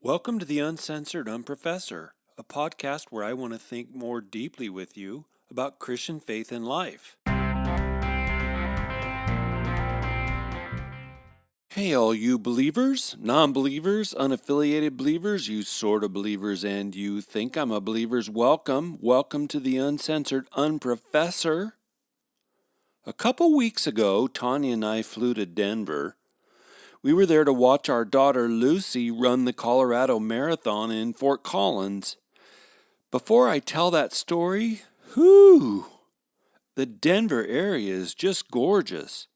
Welcome to the Uncensored Unprofessor, a podcast where I want to think more deeply with you about Christian faith and life. Hey, all you believers, non-believers, unaffiliated believers, you sort of believers, and you think I'm a believer's welcome. Welcome to the Uncensored Unprofessor. A couple weeks ago, Tanya and I flew to Denver. We were there to watch our daughter Lucy run the Colorado Marathon in Fort Collins. Before I tell that story, the Denver area is just gorgeous.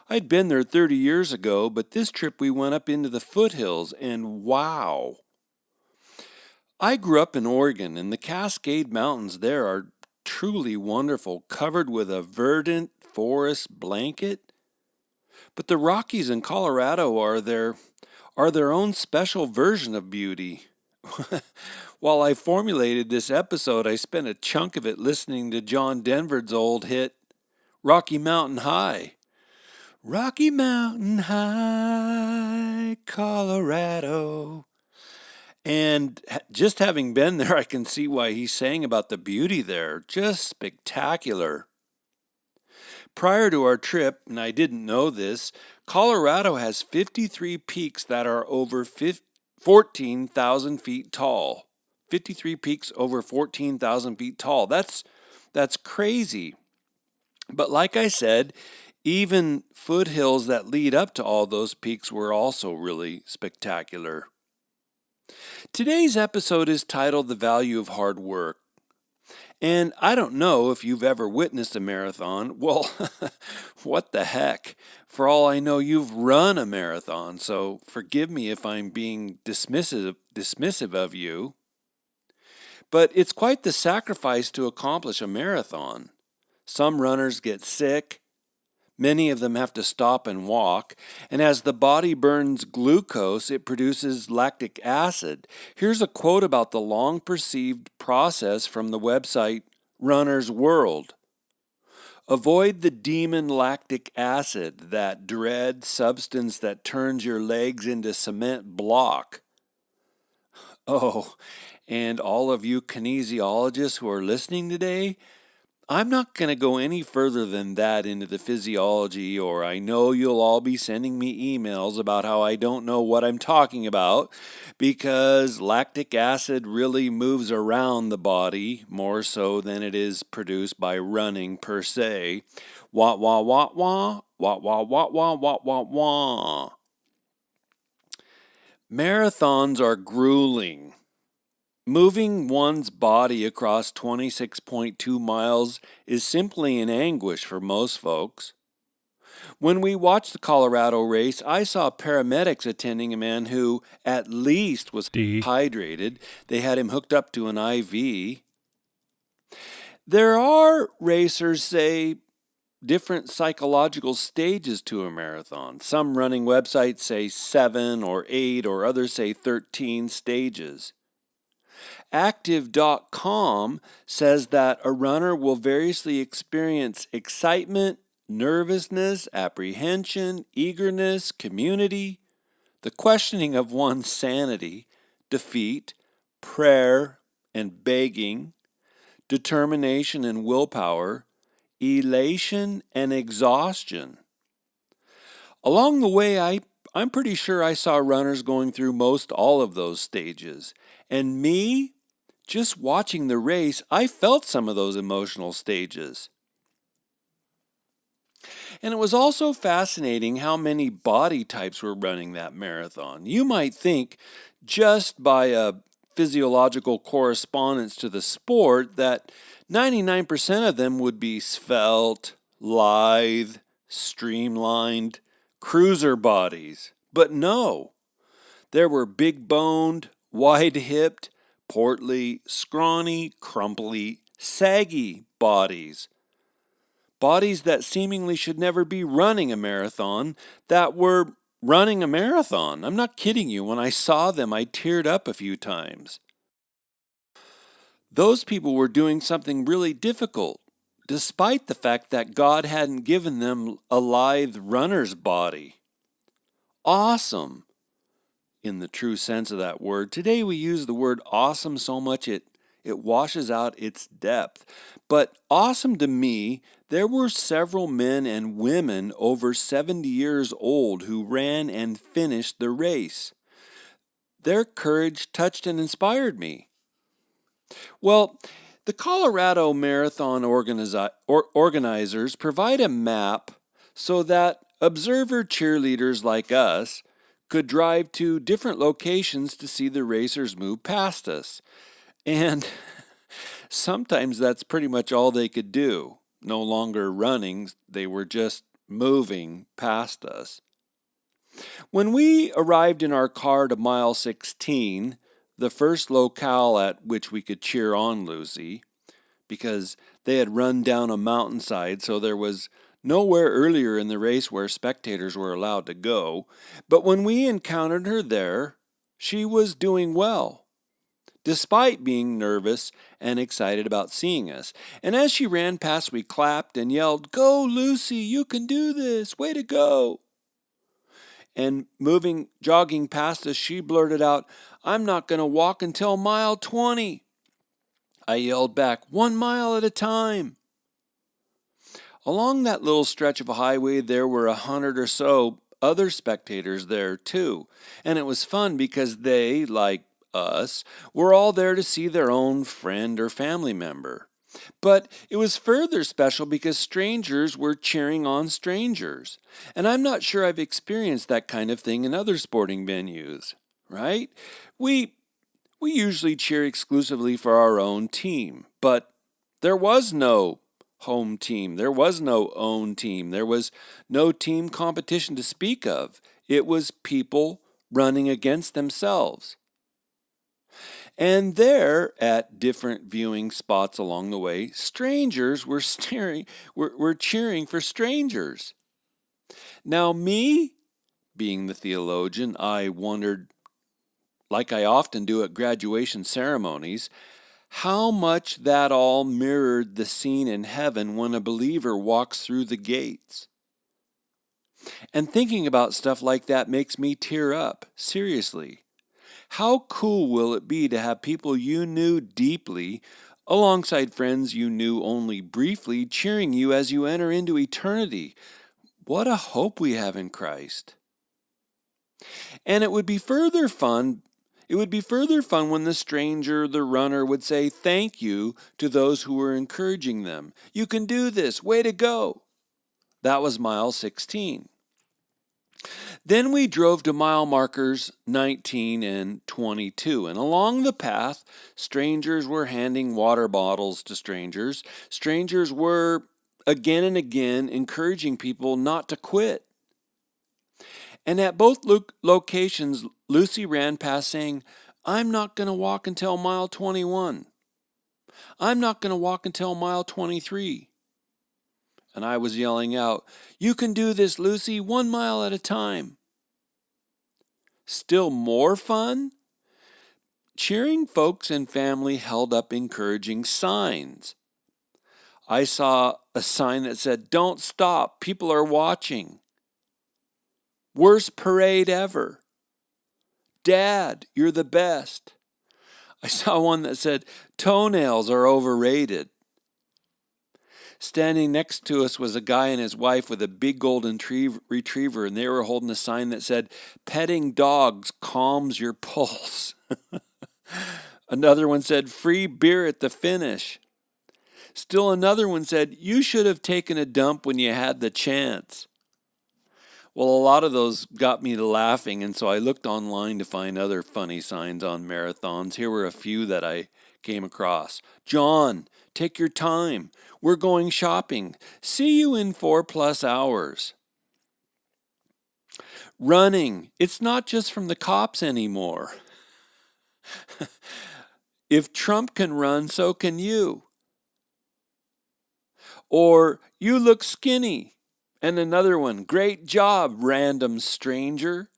I'd been there 30 years ago, but this trip we went up into the foothills, and wow! I grew up in Oregon, and the Cascade Mountains there are truly wonderful, covered with a verdant forest blanket. But the Rockies in Colorado are their own special version of beauty. While I formulated this episode, I spent a chunk of it listening to John Denver's old hit, Rocky Mountain High. Rocky Mountain High, Colorado. And just having been there, I can see why he sang about the beauty there. Just spectacular. Prior to our trip, and I didn't know this, Colorado has 53 peaks that are over 14,000 feet tall. 53 peaks over 14,000 feet tall. That's crazy. But like I said, even foothills that lead up to all those peaks were also really spectacular. Today's episode is titled The Value of Hard Work. And I don't know if you've ever witnessed a marathon. Well, what the heck? For all I know, you've run a marathon, so forgive me if I'm being dismissive of you. But it's quite the sacrifice to accomplish a marathon. Some runners get sick. Many of them have to stop and walk, and as the body burns glucose, it produces lactic acid. Here's a quote about the long-perceived process from the website Runner's World. Avoid the demon lactic acid, that dread substance that turns your legs into cement block. Oh, and all of you kinesiologists who are listening today, I'm not going to go any further than that into the physiology, or I know you'll all be sending me emails about how I don't know what I'm talking about, because lactic acid really moves around the body more so than it is produced by running per se. Wah, wah, wah, wah, wah, wah, wah, wah, wah, wah, wah. Marathons are grueling. Moving one's body across 26.2 miles is simply an anguish for most folks. When we watched the Colorado race, I saw paramedics attending a man who at least was dehydrated. They had him hooked up to an IV. There are, racers say, different psychological stages to a marathon. Some running websites say 7 or 8, or others say 13 stages. Active.com says that a runner will variously experience excitement, nervousness, apprehension, eagerness, community, the questioning of one's sanity, defeat, prayer and begging, determination and willpower, elation and exhaustion. Along the way, I'm pretty sure I saw runners going through most all of those stages. And me, just watching the race, I felt some of those emotional stages. And it was also fascinating how many body types were running that marathon. You might think, just by a physiological correspondence to the sport, that 99% of them would be svelte, lithe, streamlined, cruiser bodies. But no, there were big-boned, wide-hipped, portly, scrawny, crumply, saggy bodies. Bodies that seemingly should never be running a marathon, that were running a marathon. I'm not kidding you. When I saw them, I teared up a few times. Those people were doing something really difficult, despite the fact that God hadn't given them a lithe runner's body. Awesome. in the true sense of that word. Today we use the word awesome so much it washes out its depth. But awesome to me, there were several men and women over 70 years old who ran and finished the race. Their courage touched and inspired me. Well, the Colorado Marathon organizers provide a map so that observer cheerleaders like us could drive to different locations to see the racers move past us. And sometimes that's pretty much all they could do. No longer running, they were just moving past us. When we arrived in our car to mile 16, the first locale at which we could cheer on Lucy, because they had run down a mountainside, so there was nowhere earlier in the race where spectators were allowed to go. But when we encountered her there, she was doing well, despite being nervous and excited about seeing us. And as she ran past, we clapped and yelled, "Go, Lucy, you can do this, way to go." And jogging past us, she blurted out, "I'm not going to walk until mile 20. I yelled back, "1 mile at a time." Along that little stretch of a highway, there were 100 or so other spectators there too. And it was fun because they, like us, were all there to see their own friend or family member. But it was further special because strangers were cheering on strangers. And I'm not sure I've experienced that kind of thing in other sporting venues, right? We usually cheer exclusively for our own team, but there was no home team. There was no own team. There was no team competition to speak of. It was people running against themselves. And there, at different viewing spots along the way, strangers were cheering for strangers. Now me, being the theologian, I wondered, like I often do at graduation ceremonies, how much that all mirrored the scene in heaven when a believer walks through the gates. And thinking about stuff like that makes me tear up, seriously. How cool will it be to have people you knew deeply, alongside friends you knew only briefly, cheering you as you enter into eternity? What a hope we have in Christ. And it would be further fun when the stranger, the runner, would say thank you to those who were encouraging them. "You can do this, way to go." That was mile 16. Then we drove to mile markers 19 and 22, and along the path, strangers were handing water bottles to strangers. Strangers were again and again encouraging people not to quit. And at both locations, Lucy ran past saying, "I'm not going to walk until mile 21. I'm not going to walk until mile 23. And I was yelling out, "You can do this, Lucy, 1 mile at a time." Still more fun? Cheering folks and family held up encouraging signs. I saw a sign that said, "Don't stop, people are watching." "Worst parade ever." "Dad, you're the best." I saw one that said, "Toenails are overrated." Standing next to us was a guy and his wife with a big golden retriever, and they were holding a sign that said, "Petting dogs calms your pulse." Another one said, "Free beer at the finish." Still another one said, "You should have taken a dump when you had the chance." Well, a lot of those got me to laughing, and so I looked online to find other funny signs on marathons. Here were a few that I came across. "John, take your time. We're going shopping. See you in 4+ hours." "Running, it's not just from the cops anymore." "If Trump can run, so can you." Or, "You look skinny." And another one, "Great job, random stranger."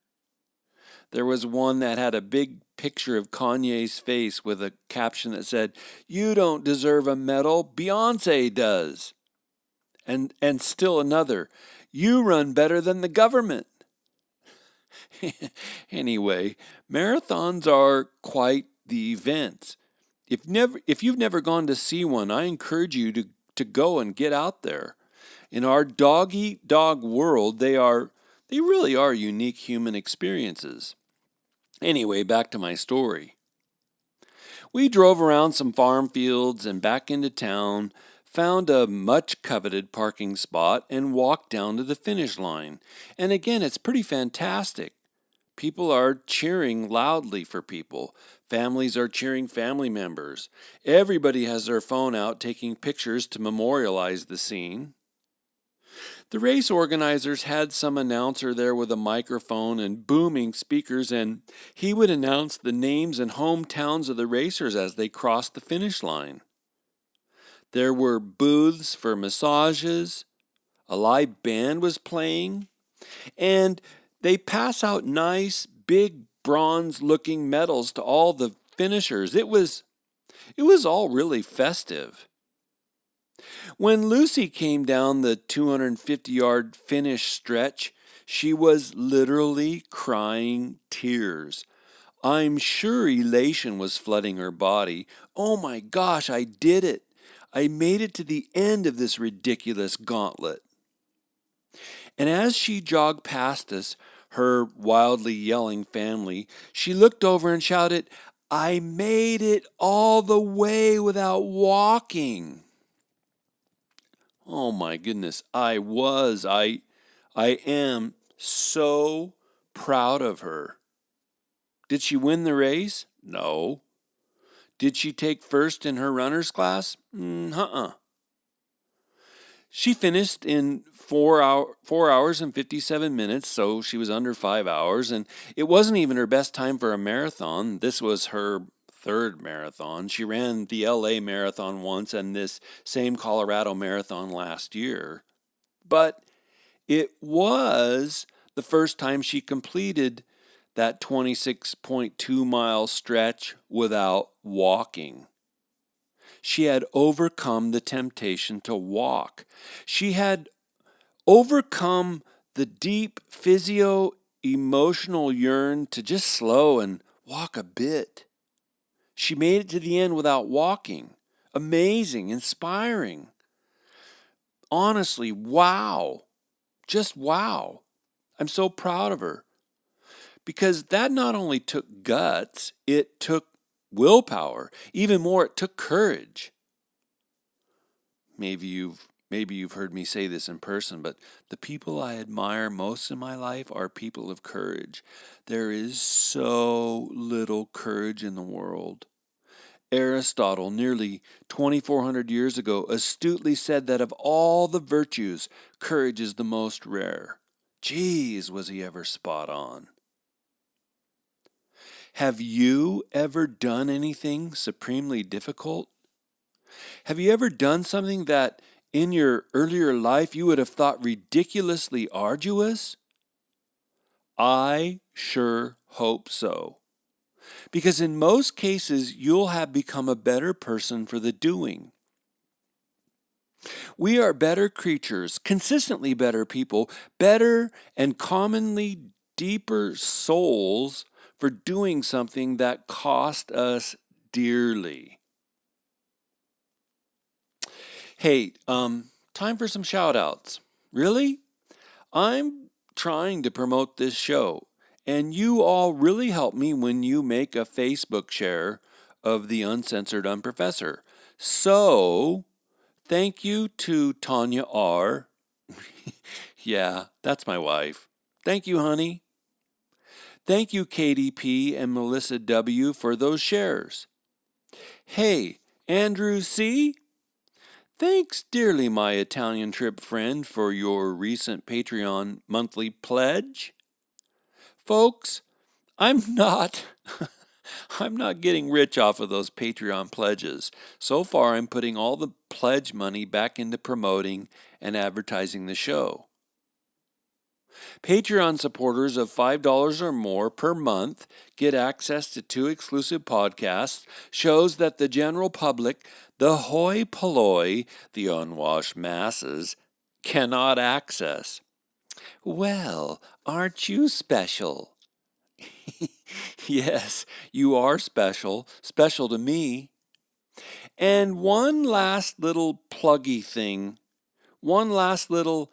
There was one that had a big picture of Kanye's face with a caption that said, "You don't deserve a medal, Beyonce does." And still another, "You run better than the government." Anyway, marathons are quite the event. If you've never gone to see one, I encourage you to go and get out there. In our dog eat dog world, they really are unique human experiences. Anyway, back to my story. We drove around some farm fields and back into town, found a much coveted parking spot, and walked down to the finish line. And again, it's pretty fantastic. People are cheering loudly for people. Families are cheering family members. Everybody has their phone out taking pictures to memorialize the scene. The race organizers had some announcer there with a microphone and booming speakers, and he would announce the names and hometowns of the racers as they crossed the finish line. There were booths for massages, a live band was playing, and they pass out nice, big, bronze-looking medals to all the finishers. It was all really festive. When Lucy came down the 250-yard finish stretch, she was literally crying tears. I'm sure elation was flooding her body. Oh my gosh, I did it! I made it to the end of this ridiculous gauntlet. And as she jogged past us, her wildly yelling family, she looked over and shouted, I made it all the way without walking. Oh my goodness, I am so proud of her. Did she win the race? No. Did she take first in her runner's class? She finished in 4 hours and 57 minutes, so she was under 5 hours, and it wasn't even her best time for a marathon. This was her third marathon. She ran the LA marathon once and this same Colorado marathon last year. But it was the first time she completed that 26.2 mile stretch without walking. She had overcome the temptation to walk. She had overcome the deep physio-emotional yearn to just slow and walk a bit. She made it to the end without walking. Amazing, inspiring. Honestly, wow. Just wow. I'm so proud of her. Because that not only took guts, it took willpower. Even more, it took courage. Maybe you've heard me say this in person, but the people I admire most in my life are people of courage. There is so little courage in the world. Aristotle, nearly 2,400 years ago, astutely said that of all the virtues, courage is the most rare. Geez, was he ever spot on. Have you ever done anything supremely difficult? Have you ever done something that in your earlier life you would have thought ridiculously arduous? I sure hope so. Because in most cases, you'll have become a better person for the doing. We are better creatures, consistently better people, better and commonly deeper souls for doing something that cost us dearly. Hey, time for some shout outs. Really? I'm trying to promote this show, and you all really help me when you make a Facebook share of the Uncensored Unprofessor. So, thank you to Tanya R. Yeah, that's my wife. Thank you, honey. Thank you, Katie P. and Melissa W. for those shares. Hey, Andrew C. Thanks dearly, my Italian trip friend, for your recent Patreon monthly pledge. Folks, I'm not getting rich off of those Patreon pledges. So far, I'm putting all the pledge money back into promoting and advertising the show. Patreon supporters of $5 or more per month get access to 2 exclusive podcasts, shows that the general public, the hoi polloi, the unwashed masses, cannot access. Well, Aren't you special? Yes, you are special, special to me. And one last little pluggy thing, one last little,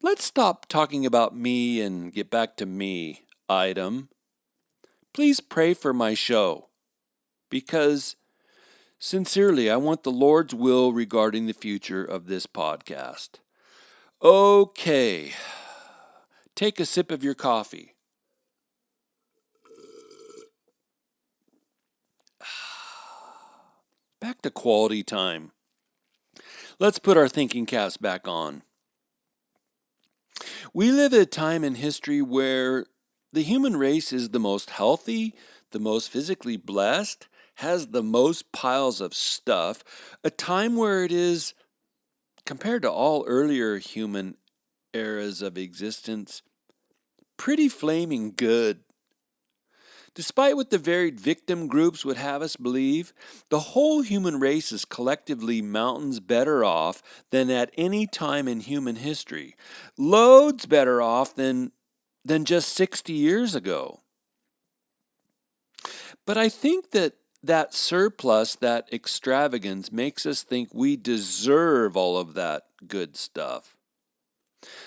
let's stop talking about me and get back to me item. Please pray for my show, because sincerely, I want the Lord's will regarding the future of this podcast. Okay, take a sip of your coffee. Back to quality time. Let's put our thinking caps back on. We live at a time in history where the human race is the most healthy, the most physically blessed, has the most piles of stuff, a time where it is, compared to all earlier human eras of existence, pretty flaming good. Despite what the varied victim groups would have us believe, the whole human race is collectively mountains better off than at any time in human history. Loads better off than just 60 years ago. But I think that surplus, that extravagance, makes us think we deserve all of that good stuff.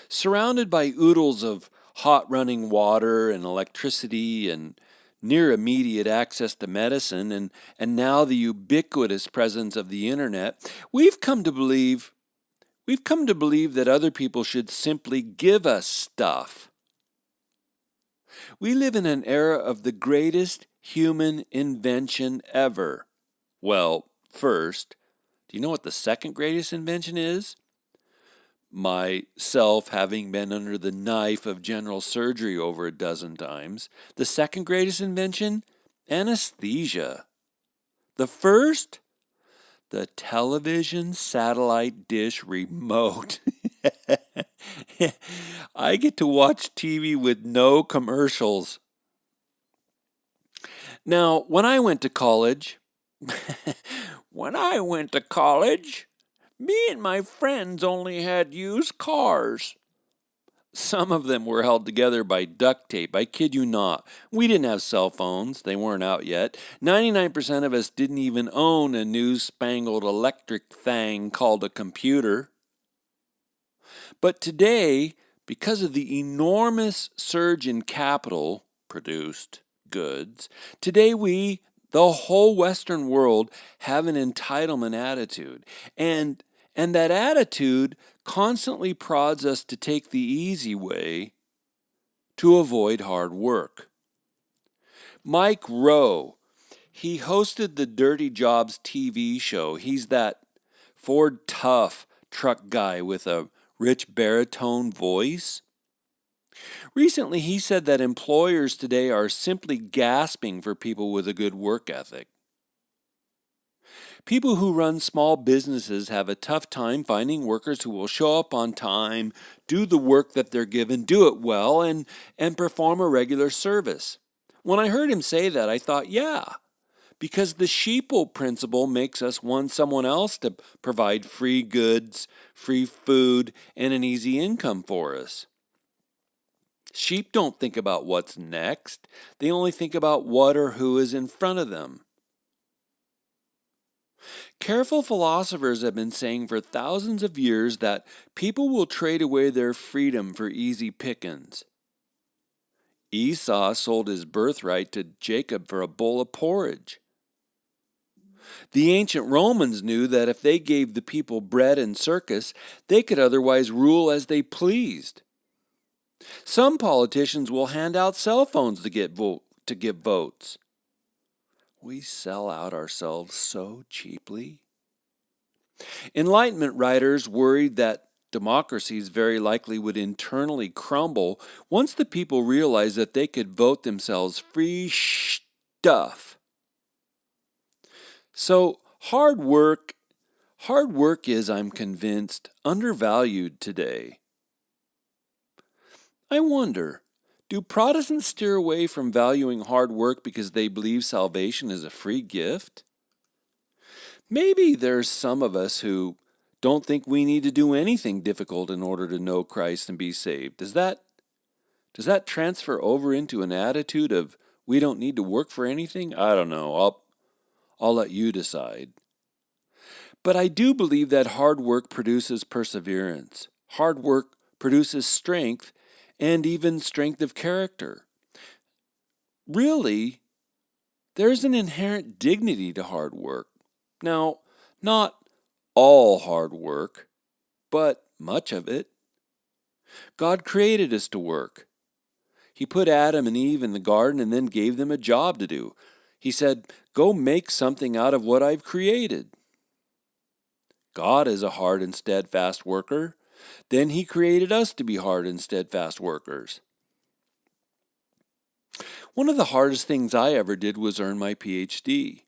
Surrounded by oodles of hot running water and electricity and near immediate access to medicine and now the ubiquitous presence of the internet, we've come to believe that other people should simply give us stuff. We live in an era of the greatest human invention ever. Well, first, do you know what the second greatest invention is? Myself having been under the knife of general surgery over a dozen times. The second greatest invention? Anesthesia. The first? The television satellite dish remote. I get to watch TV with no commercials. Now, when I went to college, me and my friends only had used cars. Some of them were held together by duct tape. I kid you not. We didn't have cell phones. They weren't out yet. 99% of us didn't even own a new-spangled electric thing called a computer. But today, because of the enormous surge in capital produced goods, today we, the whole Western world, have an entitlement attitude. And that attitude constantly prods us to take the easy way to avoid hard work. Mike Rowe, he hosted the Dirty Jobs TV show. He's that Ford Tough truck guy with a rich baritone voice. Recently, he said that employers today are simply gasping for people with a good work ethic. People who run small businesses have a tough time finding workers who will show up on time, do the work that they're given, do it well, and perform a regular service. When I heard him say that, I thought, yeah, because the sheeple principle makes us want someone else to provide free goods, free food, and an easy income for us. Sheep don't think about what's next. They only think about what or who is in front of them. Careful philosophers have been saying for thousands of years that people will trade away their freedom for easy pickings. Esau sold his birthright to Jacob for a bowl of porridge. The ancient Romans knew that if they gave the people bread and circus, they could otherwise rule as they pleased. Some politicians will hand out cell phones to give votes. We sell out ourselves so cheaply. Enlightenment writers worried that democracies very likely would internally crumble once the people realized that they could vote themselves free stuff. So hard work is, I'm convinced, undervalued today. I wonder, do Protestants steer away from valuing hard work because they believe salvation is a free gift? Maybe there's some of us who don't think we need to do anything difficult in order to know Christ and be saved. Does that Does that transfer over into an attitude of we don't need to work for anything? I don't know. I'll let you decide. But I do believe that hard work produces perseverance. Hard work produces strength and even strength of character. Really, there's an inherent dignity to hard work. Now, not all hard work, but much of it. God created us to work. He put Adam and Eve in the garden and then gave them a job to do. He said, "Go make something out of what I've created." God is a hard and steadfast worker. Then He created us to be hard and steadfast workers. One of the hardest things I ever did was earn my Ph.D.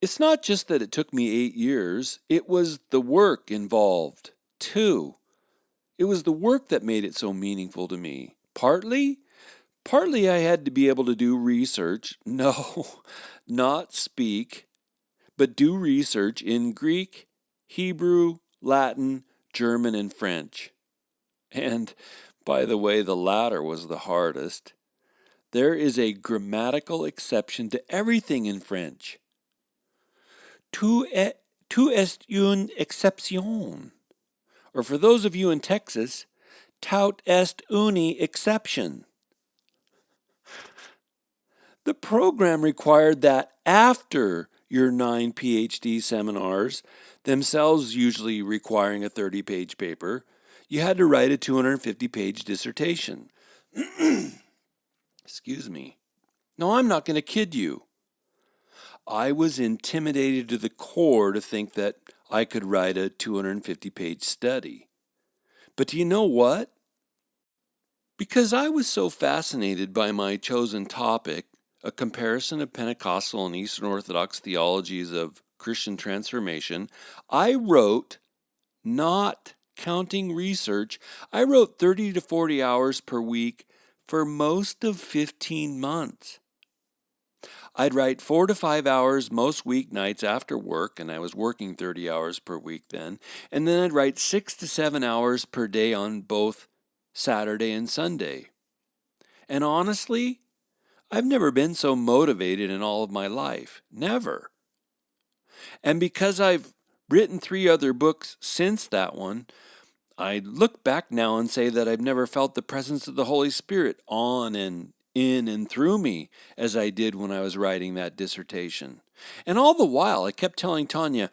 It's not just that it took me 8 years, it was the work involved, too. It was the work that made it so meaningful to me. Partly I had to be able to do research. No, not speak, but do research in Greek, Hebrew, Latin, German, and French. And, by the way, the latter was the hardest. There is a grammatical exception to everything in French. Tu est une exception. Or for those of you in Texas, tout est une exception. The program required that after your 9 PhD seminars, themselves usually requiring a 30-page paper, you had to write a 250-page dissertation. Excuse me. No, I'm not going to kid you. I was intimidated to the core to think that I could write a 250-page study. But do you know what? Because I was so fascinated by my chosen topic, a comparison of Pentecostal and Eastern Orthodox theologies of Christian transformation, I wrote, not counting research, I wrote 30 to 40 hours per week for most of 15 months. I'd write 4 to 5 hours most weeknights after work, and I was working 30 hours per week then, and then I'd write 6 to 7 hours per day on both Saturday and Sunday. And honestly, I've never been so motivated in all of my life. Never. And because I've written 3 other books since that one, I look back now and say that I've never felt the presence of the Holy Spirit on and in and through me as I did when I was writing that dissertation. And all the while, I kept telling Tanya,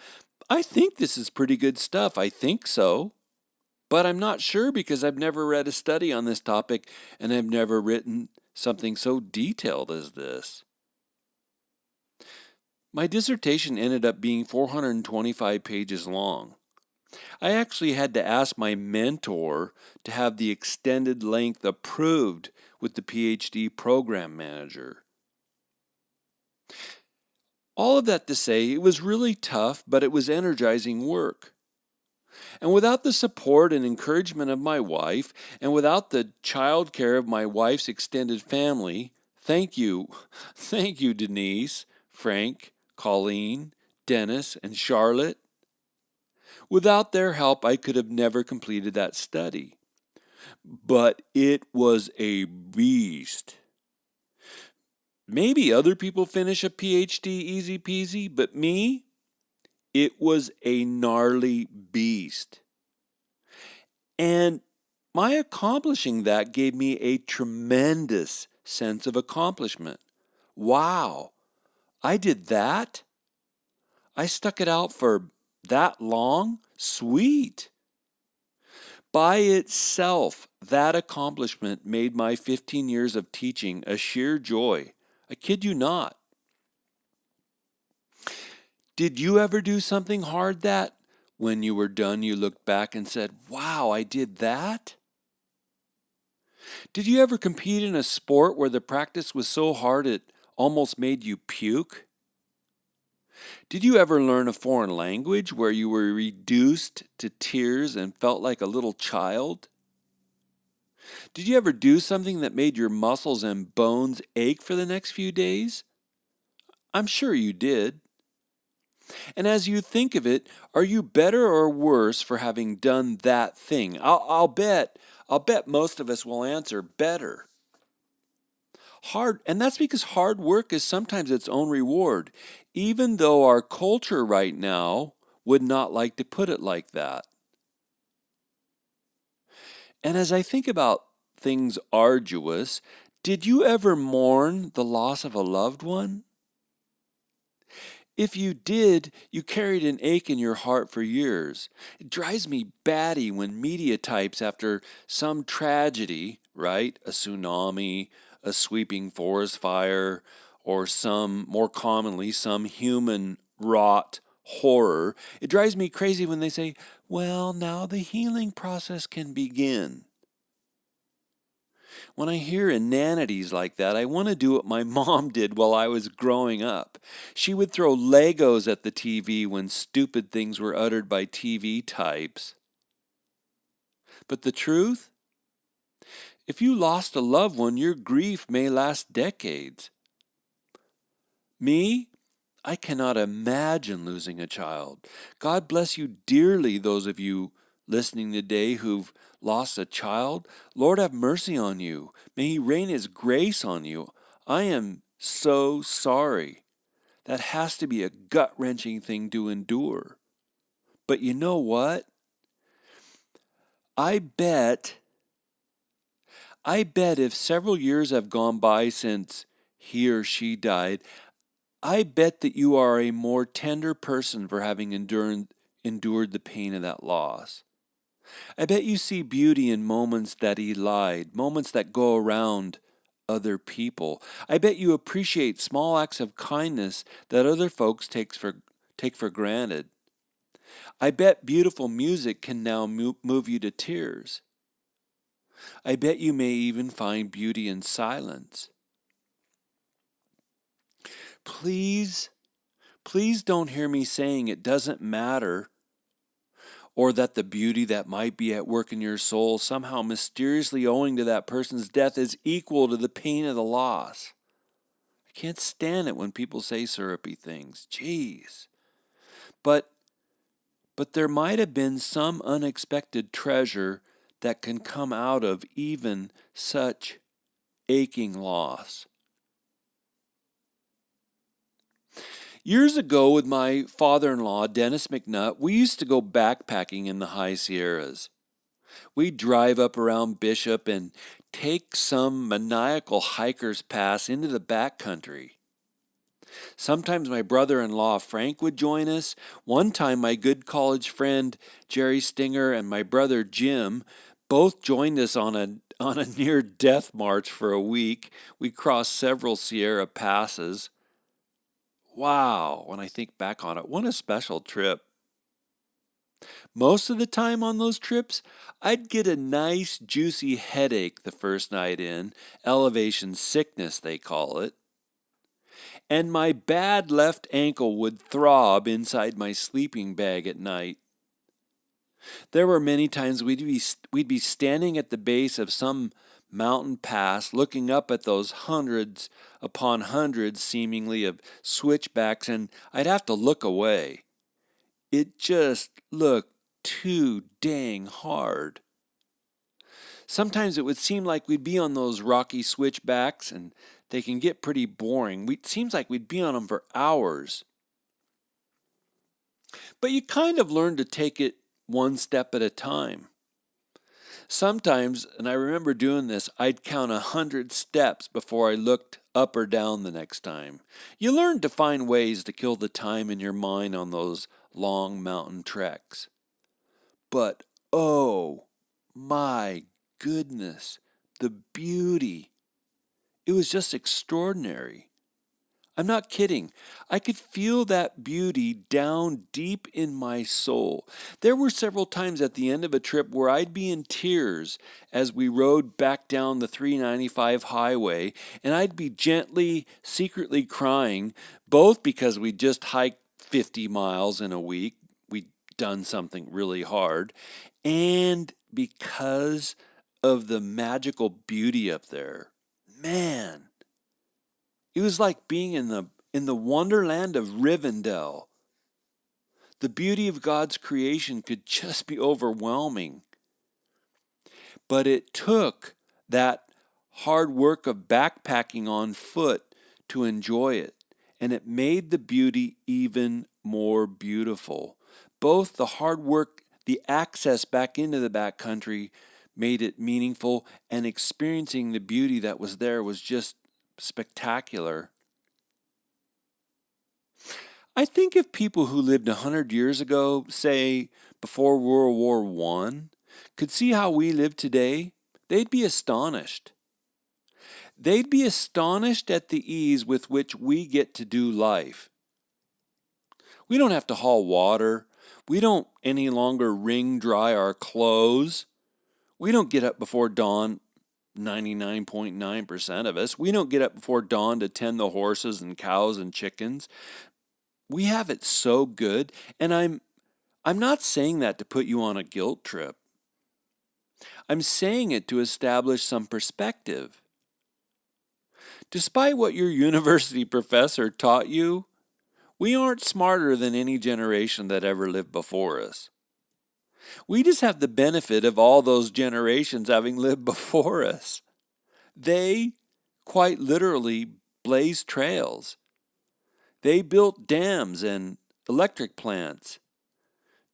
I think this is pretty good stuff. I think so. But I'm not sure because I've never read a study on this topic and I've never written something so detailed as this. My dissertation ended up being 425 pages long. I actually had to ask my mentor to have the extended length approved with the PhD program manager. All of that to say, it was really tough, but it was energizing work. And without the support and encouragement of my wife, and without the child care of my wife's extended family, thank you, Denise, Frank, Colleen, Dennis, and Charlotte. Without their help, I could have never completed that study. But it was a beast. Maybe other people finish a PhD easy peasy, but me, it was a gnarly beast. And my accomplishing that gave me a tremendous sense of accomplishment. Wow, I did that? I stuck it out for that long? Sweet. By itself, that accomplishment made my 15 years of teaching a sheer joy. I kid you not. Did you ever do something hard that, when you were done, you looked back and said, wow, I did that? Did you ever compete in a sport where the practice was so hard it almost made you puke? Did you ever learn a foreign language where you were reduced to tears and felt like a little child? Did you ever do something that made your muscles and bones ache for the next few days? I'm sure you did. And as you think of it, are you better or worse for having done that thing? I'll bet I'll bet most of us will answer better. And that's because hard work is sometimes its own reward, even though our culture right now would not like to put it like that. And as I think about things arduous, did you ever mourn the loss of a loved one? If you did, you carried an ache in your heart for years. It drives me batty when media types after some tragedy, right? A tsunami, a sweeping forest fire, or more commonly, some human wrought horror. It drives me crazy when they say, well, now the healing process can begin. When I hear inanities like that, I want to do what my mom did while I was growing up. She would throw Legos at the TV when stupid things were uttered by TV types. But the truth? If you lost a loved one, your grief may last decades. Me? I cannot imagine losing a child. God bless you dearly, those of you listening today who've lost a child. Lord have mercy on you. May He rain His grace on you. I am so sorry. That has to be a gut-wrenching thing to endure. But you know what? I bet if several years have gone by since he or she died, I bet that you are a more tender person for having endured the pain of that loss. I bet you see beauty in moments that elide, moments that go around other people. I bet you appreciate small acts of kindness that other folks take for granted. I bet beautiful music can now move you to tears. I bet you may even find beauty in silence. Please don't hear me saying it doesn't matter, or that the beauty that might be at work in your soul somehow mysteriously owing to that person's death is equal to the pain of the loss. I can't stand it when people say syrupy things. Jeez. But there might have been some unexpected treasure that can come out of even such aching loss. Years ago with my father-in-law, Dennis McNutt, we used to go backpacking in the high Sierras. We'd drive up around Bishop and take some maniacal hiker's pass into the backcountry. Sometimes my brother-in-law Frank would join us. One time my good college friend Jerry Stinger and my brother Jim both joined us on a near-death march for a week. We crossed several Sierra passes. Wow, when I think back on it, what a special trip. Most of the time on those trips, I'd get a nice juicy headache the first night in, elevation sickness they call it, and my bad left ankle would throb inside my sleeping bag at night. There were many times we'd be standing at the base of some mountain pass looking up at those hundreds upon hundreds seemingly of switchbacks, and I'd have to look away. It just looked too dang hard. Sometimes it would seem like we'd be on those rocky switchbacks, and they can get pretty boring. It seems like we'd be on them for hours. But you kind of learn to take it one step at a time. Sometimes, and I remember doing this, I'd count 100 steps before I looked up or down the next time. You learn to find ways to kill the time in your mind on those long mountain treks. But oh my goodness, the beauty. It was just extraordinary. I'm not kidding. I could feel that beauty down deep in my soul. There were several times at the end of a trip where I'd be in tears as we rode back down the 395 highway, and I'd be gently, secretly crying, both because we just hiked 50 miles in a week, we'd done something really hard, and because of the magical beauty up there. Man, it was like being in the wonderland of Rivendell. The beauty of God's creation could just be overwhelming. But it took that hard work of backpacking on foot to enjoy it, and it made the beauty even more beautiful. Both the hard work, the access back into the backcountry made it meaningful, and experiencing the beauty that was there was just spectacular. I think if people who lived 100 years ago, say before World War I, could see how we live today, they'd be astonished. They'd be astonished at the ease with which we get to do life. We don't have to haul water. We don't any longer wring dry our clothes. We don't get up before dawn, 99.9% of us. We don't get up before dawn to tend the horses and cows and chickens. We have it so good, and I'm not saying that to put you on a guilt trip. I'm saying it to establish some perspective. Despite what your university professor taught you, we aren't smarter than any generation that ever lived before us. We just have the benefit of all those generations having lived before us. They, quite literally, blazed trails. They built dams and electric plants.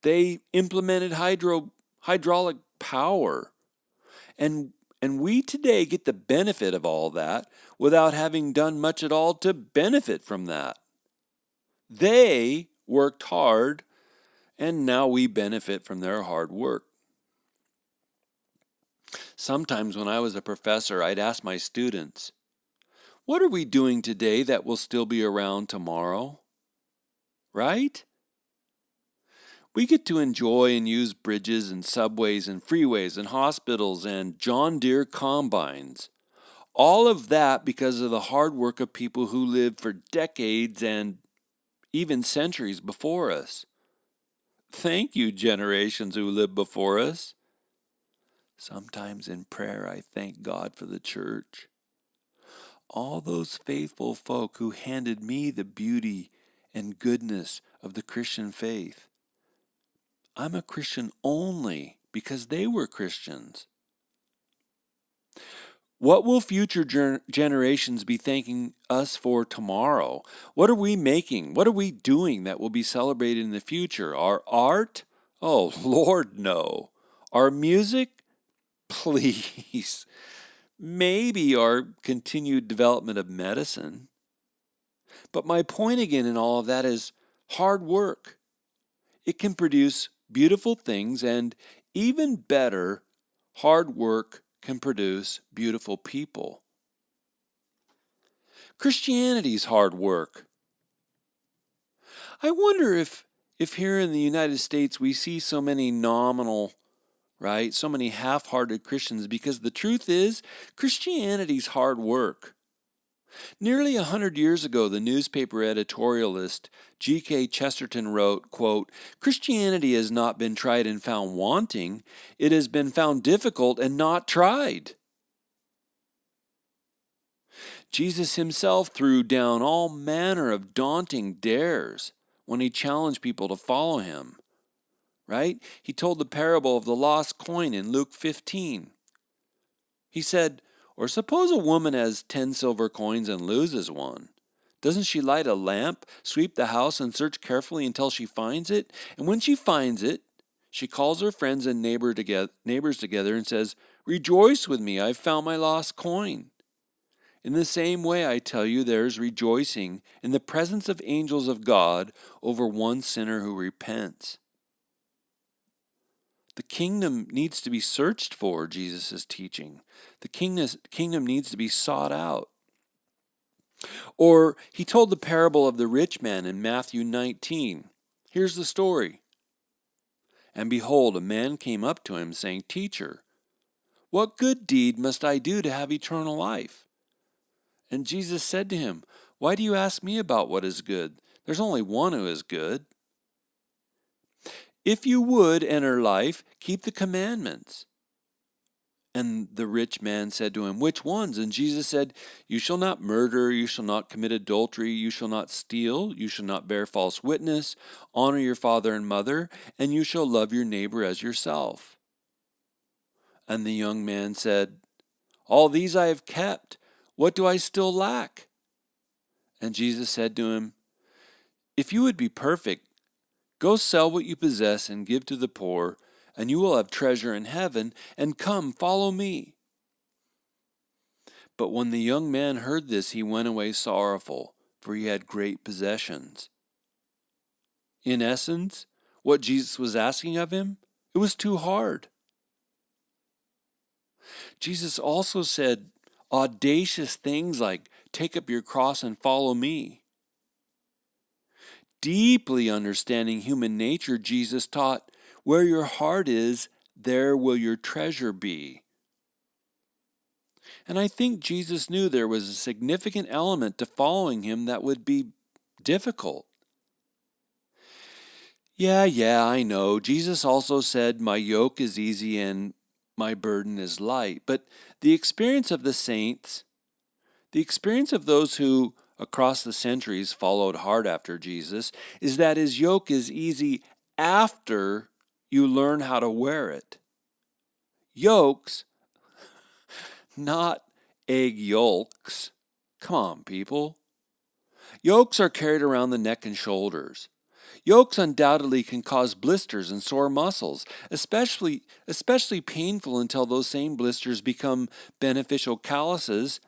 They implemented hydraulic power. And we today get the benefit of all that without having done much at all to benefit from that. They worked hard, and now we benefit from their hard work. Sometimes when I was a professor, I'd ask my students, what are we doing today that will still be around tomorrow? Right? We get to enjoy and use bridges and subways and freeways and hospitals and John Deere combines. All of that because of the hard work of people who lived for decades and even centuries before us. Thank you, generations who lived before us. Sometimes in prayer I thank God for the church. All those faithful folk who handed me the beauty and goodness of the Christian faith. I'm a Christian only because they were Christians. What will future generations be thanking us for tomorrow? What are we making? What are we doing that will be celebrated in the future? Our art? Oh, Lord, no. Our music? Please. Maybe our continued development of medicine. But my point again in all of that is hard work. It can produce beautiful things, and even better, hard work can produce beautiful people. Christianity's hard work. I wonder if here in the United States we see so many nominal, right, so many half-hearted Christians, because the truth is Christianity's hard work. Nearly 100 years ago, the newspaper editorialist G.K. Chesterton wrote, quote, Christianity has not been tried and found wanting. It has been found difficult and not tried. Jesus himself threw down all manner of daunting dares when he challenged people to follow him, right? He told the parable of the lost coin in Luke 15. He said, or suppose a woman has 10 silver coins and loses one. Doesn't she light a lamp, sweep the house, and search carefully until she finds it? And when she finds it, she calls her friends and neighbors together and says, Rejoice with me, I've found my lost coin. In the same way, I tell you, there is rejoicing in the presence of angels of God over one sinner who repents. The kingdom needs to be searched for, Jesus is teaching. The kingdom needs to be sought out. Or he told the parable of the rich man in Matthew 19. Here's the story. And behold, a man came up to him, saying, Teacher, what good deed must I do to have eternal life? And Jesus said to him, Why do you ask me about what is good? There's only one who is good. If you would enter life, keep the commandments. And the rich man said to him, Which ones? And Jesus said, You shall not murder, you shall not commit adultery, you shall not steal, you shall not bear false witness, honor your father and mother, and you shall love your neighbor as yourself. And the young man said, "All these I have kept. What do I still lack?" And Jesus said to him, "If you would be perfect, go sell what you possess and give to the poor, and you will have treasure in heaven, and come, follow me." But when the young man heard this, he went away sorrowful, for he had great possessions. In essence, what Jesus was asking of him, it was too hard. Jesus also said audacious things like, "Take up your cross and follow me." Deeply understanding human nature, Jesus taught, "Where your heart is, there will your treasure be." And I think Jesus knew there was a significant element to following him that would be difficult. Yeah, I know. Jesus also said, "My yoke is easy and my burden is light." But the experience of the saints, the experience of those who across the centuries followed hard after Jesus, is that his yoke is easy after you learn how to wear it. Yokes, not egg yolks. Come on, people. Yokes are carried around the neck and shoulders. Yokes undoubtedly can cause blisters and sore muscles, especially painful until those same blisters become beneficial calluses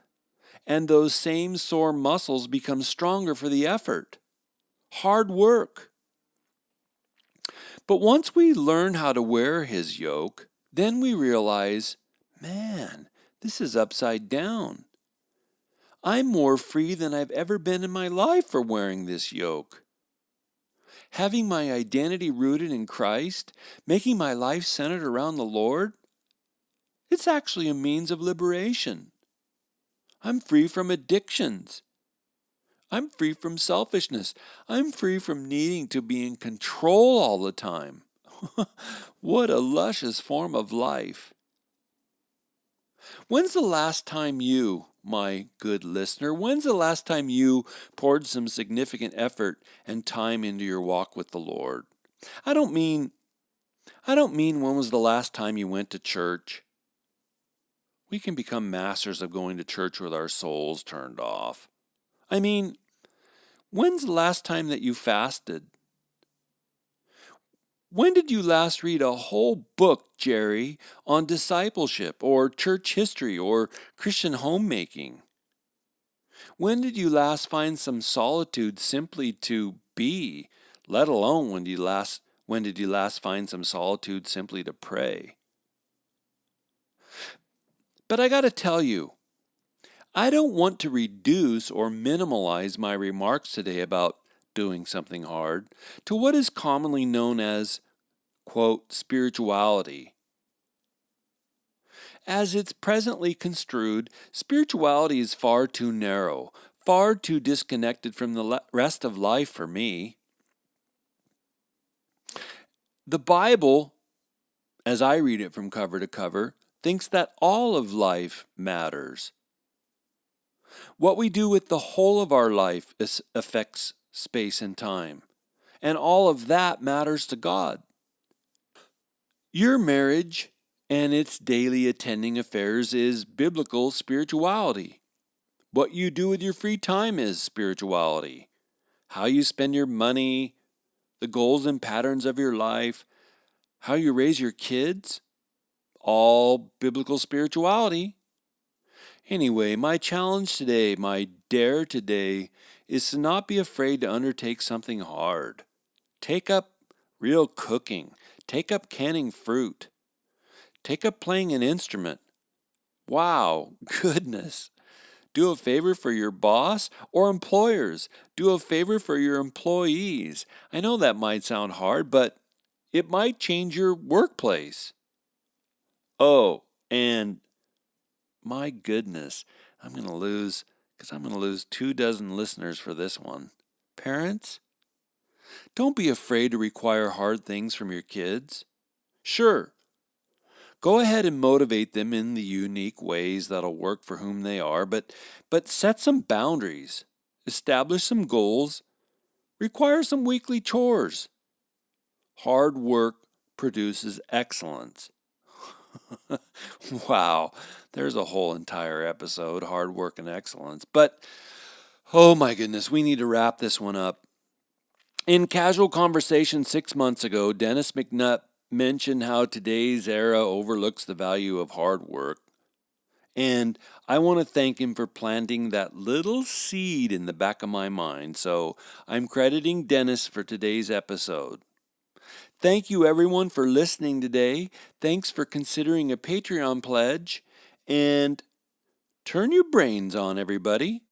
and those same sore muscles become stronger for the effort. Hard work. But once we learn how to wear his yoke, then we realize, man, this is upside down. I'm more free than I've ever been in my life for wearing this yoke. Having my identity rooted in Christ, making my life centered around the Lord, it's actually a means of liberation. I'm free from addictions. I'm free from selfishness. I'm free from needing to be in control all the time. What a luscious form of life. When's the last time you, my good listener, when's the last time you poured some significant effort and time into your walk with the Lord? I don't mean when was the last time you went to church. We can become masters of going to church with our souls turned off. I mean, when's the last time that you fasted? When did you last read a whole book, Jerry, on discipleship or church history or Christian homemaking? When did you last find some solitude simply to be, let alone when did you last find some solitude simply to pray? But I got to tell you, I don't want to reduce or minimalize my remarks today about doing something hard to what is commonly known as, quote, spirituality. As it's presently construed, spirituality is far too narrow, far too disconnected from the rest of life for me. The Bible, as I read it from cover to cover, thinks that all of life matters. What we do with the whole of our life affects space and time, and all of that matters to God. Your marriage and its daily attending affairs is biblical spirituality. What you do with your free time is spirituality. How you spend your money, the goals and patterns of your life, how you raise your kids, all biblical spirituality. Anyway, my challenge today, my dare today, is to not be afraid to undertake something hard. Take up real cooking. Take up canning fruit. Take up playing an instrument. Wow, goodness. Do a favor for your boss or employers. Do a favor for your employees. I know that might sound hard, but it might change your workplace. Oh, and my goodness, I'm going to lose 24 listeners for this one. Parents, don't be afraid to require hard things from your kids. Sure, go ahead and motivate them in the unique ways that'll work for whom they are, but set some boundaries, establish some goals, require some weekly chores. Hard work produces excellence. Wow, there's a whole entire episode, hard work and excellence. But, oh my goodness, we need to wrap this one up. In casual conversation 6 months ago, Dennis McNutt mentioned how today's era overlooks the value of hard work. And I want to thank him for planting that little seed in the back of my mind. So I'm crediting Dennis for today's episode. Thank you, everyone, for listening today. Thanks for considering a Patreon pledge. And turn your brains on, everybody.